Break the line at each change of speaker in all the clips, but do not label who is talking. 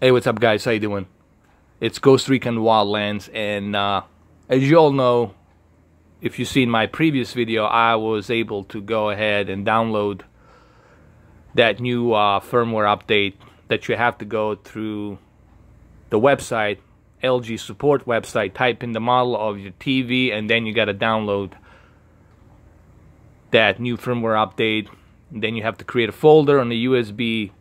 Hey, what's up, guys? How you doing? It's Ghost Recon Wildlands, and as you all know, if you've seen my previous video, I was able to go ahead and download that new firmware update that you have to go through the website, LG support website, type in the model of your TV, and then you got to download that new firmware update. And then you have to create a folder on the USB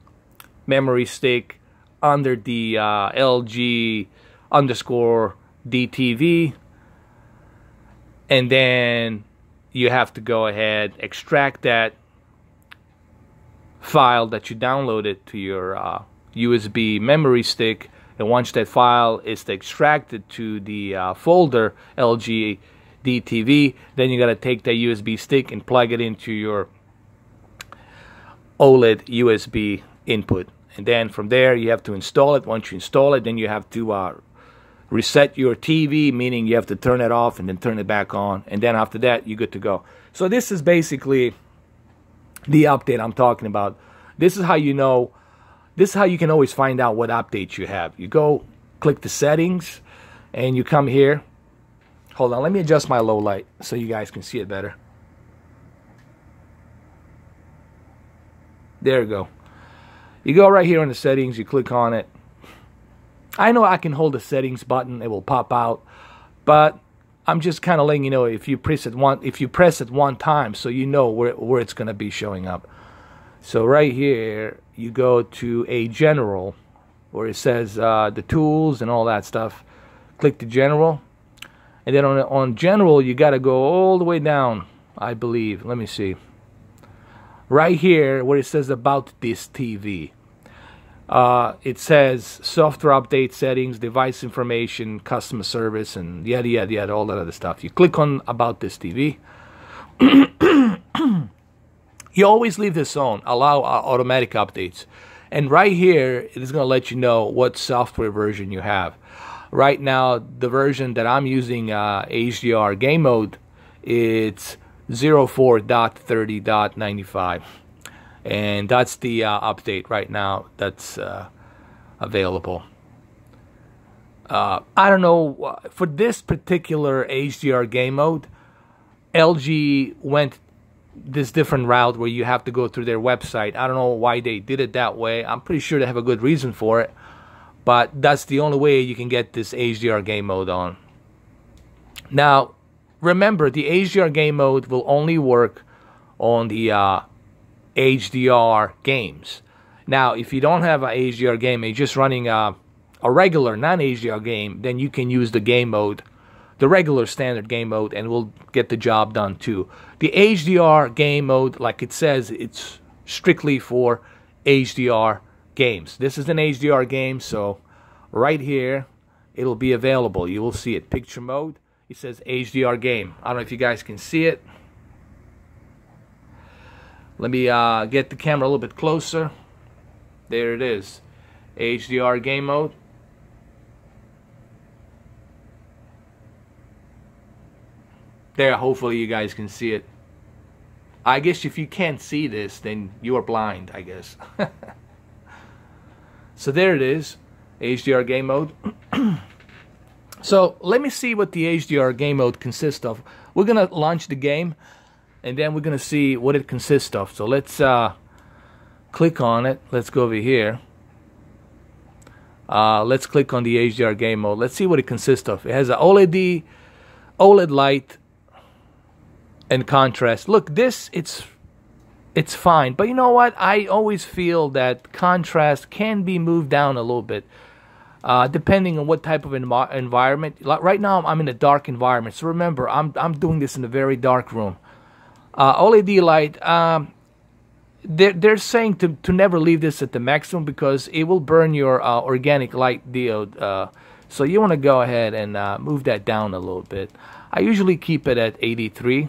memory stick under the LG_DTV, and then you have to go ahead, extract that file that you downloaded to your USB memory stick, and once that file is extracted to the folder LG_DTV, then you got to take that USB stick and plug it into your OLED USB input. And then from there you have to install it. Once you install it, then you have to reset your TV, meaning you have to turn it off and then turn it back on. And then after that, you're good to go. So this is basically the update I'm talking about. This is how you know, this is how you can always find out what updates you have. You go, click the settings, and you come here. Hold on, let me adjust my low light so you guys can see it better. There you go. You go right here on the settings, you click on it. I know I can hold the settings button, it will pop out, but I'm just kind of letting you know if you press it one time, so you know where it's going to be showing up. So right here, you go to a general, where it says the tools and all that stuff. Click the general, and then on general, you got to go all the way down, I believe. Let me see. Right here where it says about this TV, it says software update settings, device information, customer service, and yada yada yada, all that other stuff. You click on about this TV. You always leave this on, allow automatic updates, and right here it is going to let you know what software version you have. Right now the version that I'm using, Hdr Game Mode, it's 04.30.95, and that's the update right now that's available. I don't know, for this particular Hdr Game Mode, LG went this different route where you have to go through their website. I don't know why they did it that way. I'm pretty sure they have a good reason for it, but that's the only way you can get this Hdr Game Mode on. Now remember, the Hdr Game Mode will only work on the HDR games. Now, if you don't have a HDR game, you're just running a regular non-HDR game, then you can use the game mode, the regular standard game mode, and we'll get the job done too. The HDR Game Mode, like it says, it's strictly for HDR games. This is an HDR game, so right here, it'll be available. You will see it, picture mode. It says HDR game. I don't know if you guys can see it. Let me get the camera a little bit closer. There it is, HDR Game Mode. There, hopefully you guys can see it. I guess if you can't see this, then you are blind, I guess. So there it is, HDR Game Mode. So let me see what the HDR Game Mode consists of. We're going to launch the game, and then we're going to see what it consists of. So let's click on it. Let's go over here. Let's click on the HDR Game Mode. Let's see what it consists of. It has an OLED light and contrast. Look, this, it's fine. But you know what? I always feel that contrast can be moved down a little bit. Depending on what type of environment. Like right now, I'm in a dark environment. So remember, I'm doing this in a very dark room. OLED light. They're saying to never leave this at the maximum because it will burn your organic light diode. So you want to go ahead and move that down a little bit. I usually keep it at 83,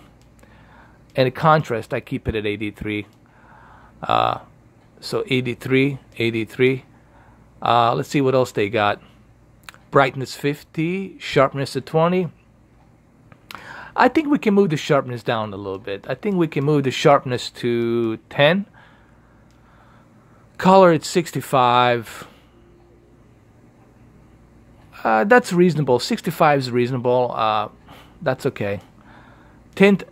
and the contrast I keep it at 83. So 83, 83. Let's see what else they got. Brightness 50, sharpness at 20. I think we can move the sharpness down a little bit. I think we can move the sharpness to 10. Color at 65. That's reasonable. 65 is reasonable. That's okay. Tint,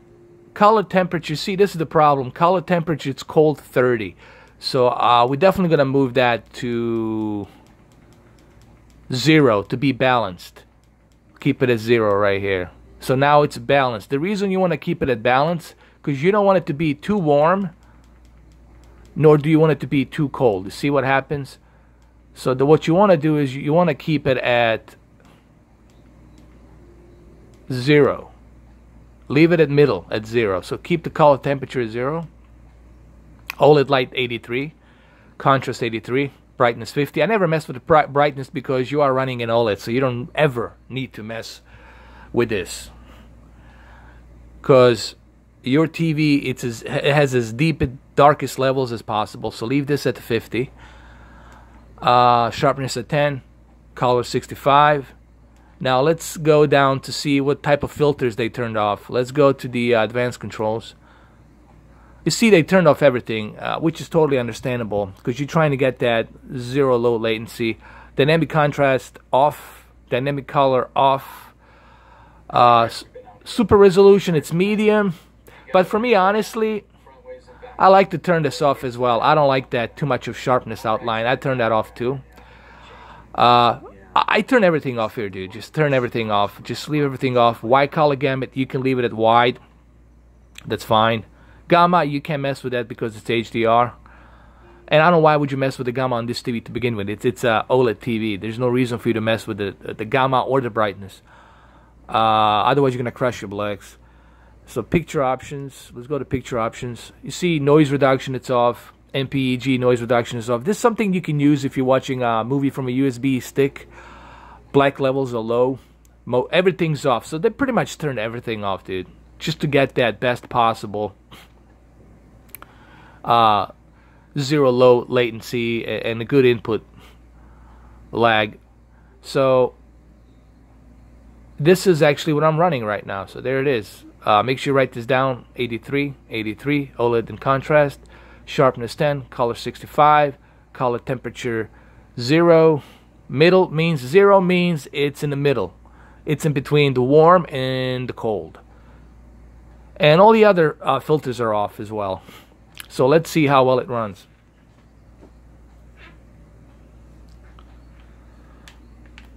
color temperature. See, this is the problem. Color temperature, it's cold 30. So we're definitely going to move that to 0 to be balanced. Keep it at 0 right here. So now it's balanced. The reason you want to keep it at balance, because you don't want it to be too warm, nor do you want it to be too cold. You see what happens? So what you want to do is you want to keep it at 0. Leave it at middle at 0. So keep the color temperature at 0. OLED light 83. Contrast 83. Brightness 50. I never mess with the brightness because you are running an OLED, so you don't ever need to mess with this. Because your TV, it has as deep and darkest levels as possible. So leave this at 50. Sharpness at 10. Color 65. Now let's go down to see what type of filters they turned off. Let's go to the advanced controls. You see they turned off everything, which is totally understandable because you're trying to get that 0 low latency. Dynamic contrast off. Dynamic color off. Super resolution, it's medium. But for me, honestly, I like to turn this off as well. I don't like that too much of sharpness outline. I turn that off too. I turn everything off here, dude. Just turn everything off. Just leave everything off. Wide color gamut, you can leave it at wide. That's fine. Gamma, you can't mess with that because it's HDR. And I don't know why would you mess with the gamma on this TV to begin with. It's a OLED TV. There's no reason for you to mess with the gamma or the brightness. Otherwise, you're going to crush your blacks. So picture options. Let's go to picture options. You see noise reduction, it's off. MPEG noise reduction is off. This is something you can use if you're watching a movie from a USB stick. Black levels are low. Everything's off. So they pretty much turned everything off, dude. Just to get that best possible 0 low latency and a good input lag. So this is actually what I'm running right now. So there it is. Make sure you write this down. 83, OLED and contrast. Sharpness 10, color 65, color temperature 0. Middle means 0 means it's in the middle. It's in between the warm and the cold. And all the other filters are off as well. So let's see how well it runs.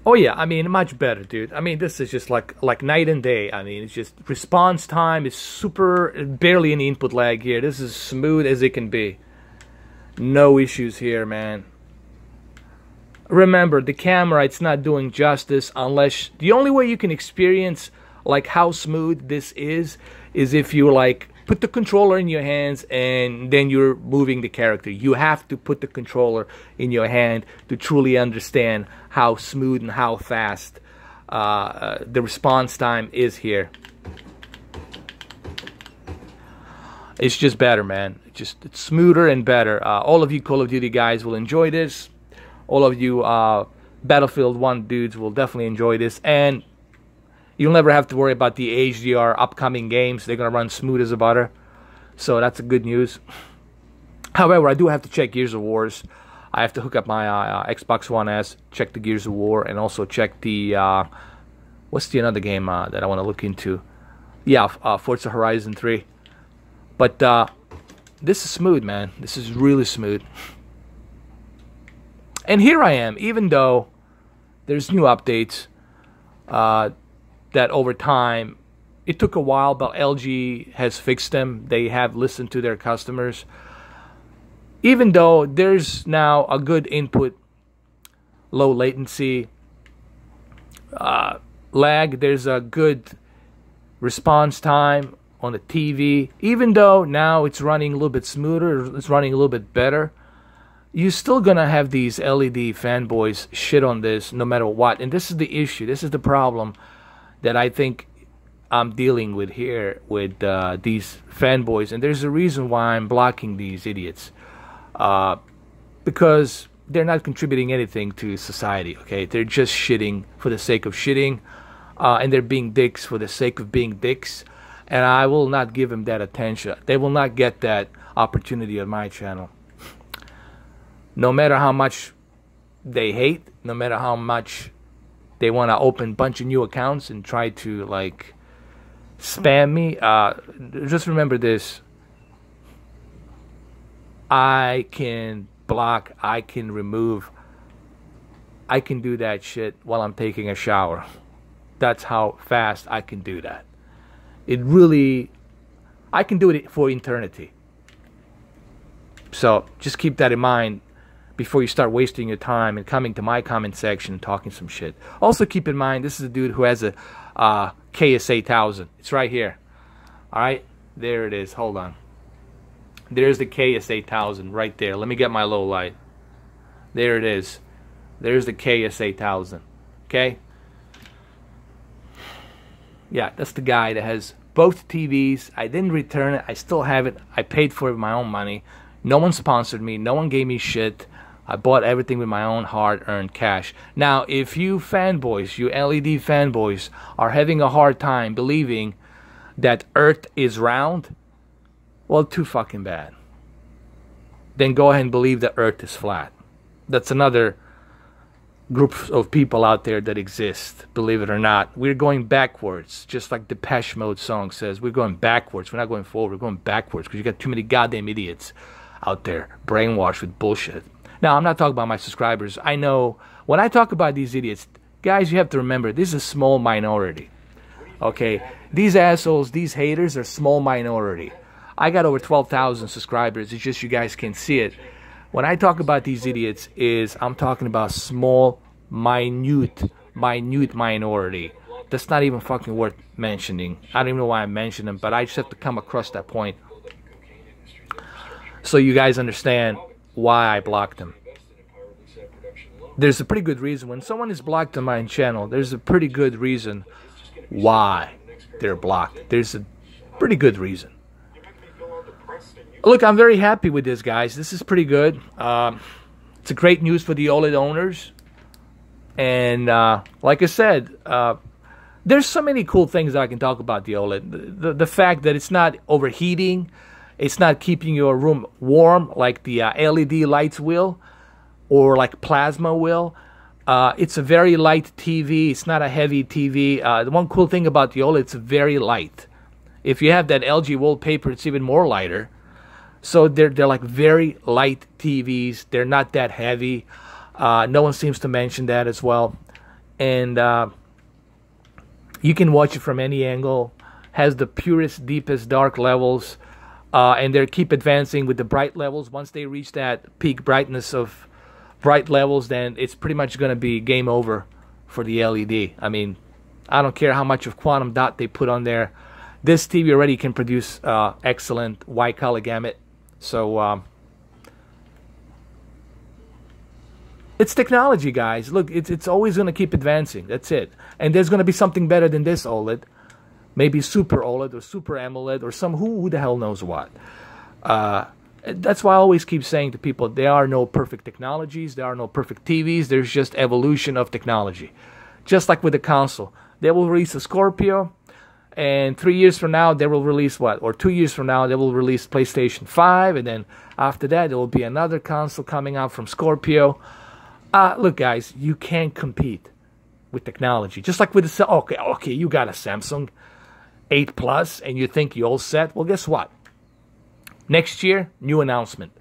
Oh yeah, I mean, much better, dude. I mean, this is just like night and day. I mean, it's just response time is super, barely any input lag here. This is smooth as it can be. No issues here, man. Remember, the camera, it's not doing justice unless, the only way you can experience like how smooth this is if you like put the controller in your hands and then you're moving the character. You have to put the controller in your hand to truly understand how smooth and how fast the response time is here. It's just better, man. It's smoother and better. All of you Call of Duty guys will enjoy this. All of you Battlefield 1 dudes will definitely enjoy this. And you'll never have to worry about the HDR upcoming games. They're going to run smooth as a butter. So that's a good news. However, I do have to check Gears of Wars. I have to hook up my Xbox One S, check the Gears of War, and also check the... what's the another game that I want to look into? Yeah, Forza Horizon 3. But this is smooth, man. This is really smooth. And here I am, even though there's new updates... that over time, it took a while, but LG has fixed them. They have listened to their customers. Even though there's now a good input, low latency, lag, there's a good response time on the TV. Even though now it's running a little bit smoother, it's running a little bit better, you're still going to have these LED fanboys shit on this no matter what. And this is the issue. This is the problem that I think I'm dealing with here with these fanboys, and there's a reason why I'm blocking these idiots, because they're not contributing anything to society. Okay, they're just shitting for the sake of shitting, and they're being dicks for the sake of being dicks, and I will not give them that attention. They will not get that opportunity on my channel. No matter how much they hate, no matter how much they want to open a bunch of new accounts and try to like spam me. Just remember this. I can block, I can remove, I can do that shit while I'm taking a shower. That's how fast I can do that. It really, I can do it for eternity. So just keep that in mind before you start wasting your time and coming to my comment section and talking some shit. Also keep in mind, this is a dude who has a KS8000. It's right here. Alright, there it is. Hold on. There's the KS8000 right there. Let me get my low light. There it is. There's the KS8000. Okay? Yeah, that's the guy that has both TVs. I didn't return it. I still have it. I paid for it with my own money. No one sponsored me. No one gave me shit. I bought everything with my own hard-earned cash. Now, if you fanboys, you LED fanboys, are having a hard time believing that Earth is round, well, too fucking bad. Then go ahead and believe that Earth is flat. That's another group of people out there that exist, believe it or not. We're going backwards, just like the Depeche Mode song says. We're going backwards. We're not going forward. We're going backwards because you got too many goddamn idiots out there brainwashed with bullshit. Now, I'm not talking about my subscribers. I know when I talk about these idiots, guys, you have to remember, this is a small minority. Okay? These assholes, these haters are small minority. I got over 12,000 subscribers. It's just you guys can't see it. When I talk about these idiots, I'm talking about small, minute minority. That's not even fucking worth mentioning. I don't even know why I mentioned them, but I just have to come across that point so you guys understand why I blocked them. There's a pretty good reason. When someone is blocked on my channel, there's a pretty good reason why they're blocked. There's a pretty good reason. Look, I'm very happy with this, guys. This is pretty good. It's a great news for the OLED owners. And like I said, there's so many cool things that I can talk about the OLED. The fact that it's not overheating. It's not keeping your room warm like the LED lights will or like plasma will. It's a very light TV. It's not a heavy TV. The one cool thing about the OLED, it's very light. If you have that LG wallpaper, it's even more lighter. So they're like very light TVs. They're not that heavy. No one seems to mention that as well. And you can watch it from any angle. Has the purest, deepest dark levels. And they keep advancing with the bright levels. Once they reach that peak brightness of bright levels, then it's pretty much going to be game over for the LED. I mean, I don't care how much of quantum dot they put on there. This TV already can produce excellent white color gamut. So it's technology, guys. Look, it's always going to keep advancing. That's it. And there's going to be something better than this OLED. Maybe Super OLED or Super AMOLED or some who the hell knows what. That's why I always keep saying to people, there are no perfect technologies. There are no perfect TVs. There's just evolution of technology. Just like with the console. They will release a Scorpio. And 3 years from now, they will release what? Or 2 years from now, they will release PlayStation 5. And then after that, there will be another console coming out from Scorpio. Look, guys, you can't compete with technology. Just like with the... Okay, you got a Samsung 8 Plus and you think you're all set. Well, guess what? Next year, new announcement.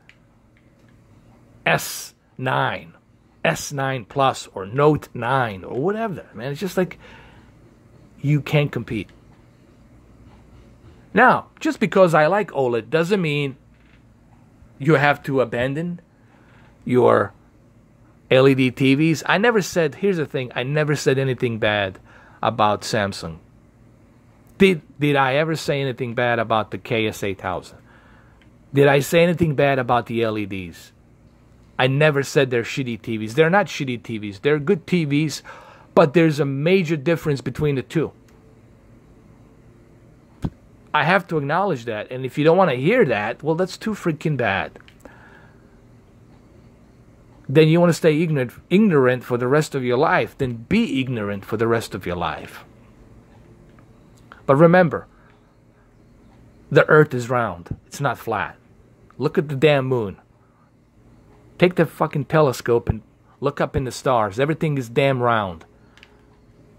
S9. S9 Plus or Note 9 or whatever, man. It's just like you can't compete. Now, just because I like OLED doesn't mean you have to abandon your LED TVs. I never said, here's the thing, I never said anything bad about Samsung. Did I ever say anything bad about the KS8000? Did I say anything bad about the LEDs? I never said they're shitty TVs. They're not shitty TVs. They're good TVs, but there's a major difference between the two. I have to acknowledge that. And if you don't want to hear that, well, that's too freaking bad. Then you want to stay ignorant for the rest of your life. Then be ignorant for the rest of your life. But remember, the earth is round. It's not flat. Look at the damn moon. Take the fucking telescope and look up in the stars. Everything is damn round.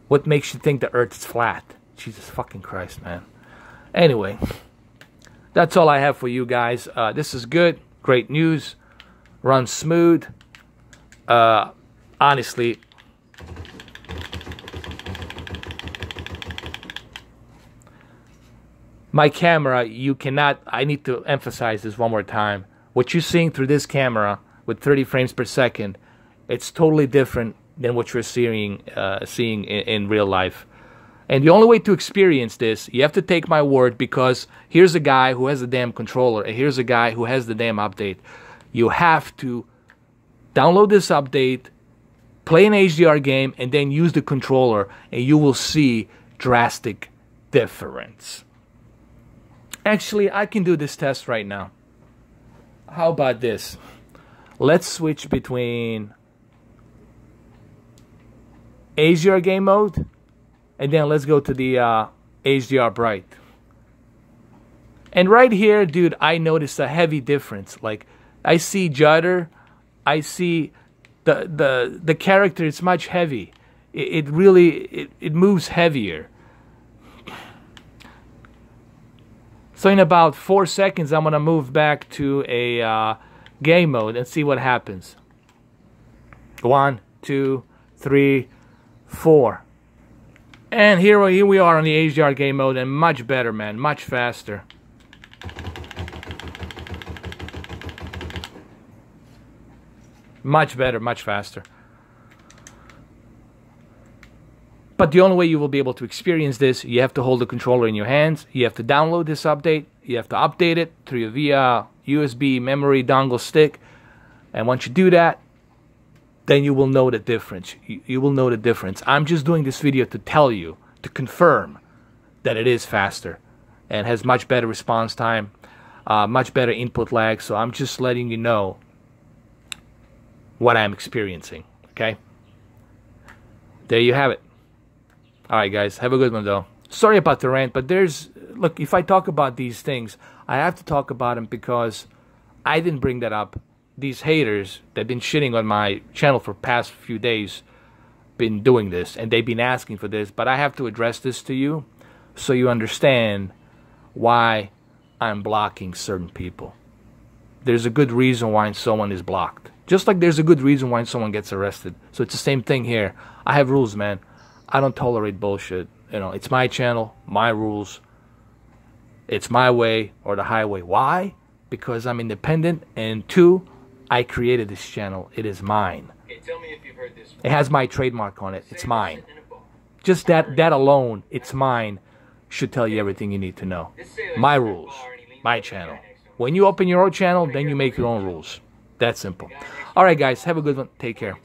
What makes you think the Earth is flat? Jesus fucking Christ, man. Anyway, that's all I have for you guys. This is good. Great news. Runs smooth. Honestly, my camera, you cannot, I need to emphasize this one more time. What you're seeing through this camera with 30 frames per second, it's totally different than what you're seeing in real life. And the only way to experience this, you have to take my word, because here's a guy who has the damn controller, and here's a guy who has the damn update. You have to download this update, play an HDR game, and then use the controller, and you will see drastic difference. Actually, I can do this test right now. How about this? Let's switch between Hdr Game Mode, and then let's go to the HDR Bright. And right here, dude, I noticed a heavy difference. Like, I see judder, I see the character is much heavy. It really moves heavier. So in about 4 seconds, I'm gonna move back to a game mode and see what happens. 1, 2, 3, 4. And here we are on the HDR game mode, and much better, man, much faster. Much better, much faster. But the only way you will be able to experience this, you have to hold the controller in your hands, you have to download this update, you have to update it through via USB memory dongle stick, and once you do that, then you will know the difference. You will know the difference. I'm just doing this video to tell you, to confirm that it is faster and has much better response time, much better input lag, so I'm just letting you know what I'm experiencing, okay? There you have it. Alright guys, have a good one though. Sorry about the rant, but look, if I talk about these things, I have to talk about them because I didn't bring that up. These haters that have been shitting on my channel for past few days been doing this, and they've been asking for this, but I have to address this to you so you understand why I'm blocking certain people. There's a good reason why someone is blocked. Just like there's a good reason why someone gets arrested. So it's the same thing here. I have rules, man. I don't tolerate bullshit. You know, it's my channel, my rules. It's my way or the highway. Why? Because I'm independent, and 2, I created this channel. It is mine.
Okay, tell me if you've heard this.
It has my trademark on it. It's mine. Just that alone, it's mine, should tell you everything you need to know. My rules, my channel. When you open your own channel, then you make your own rules. That simple. Alright guys, have a good one. Take care.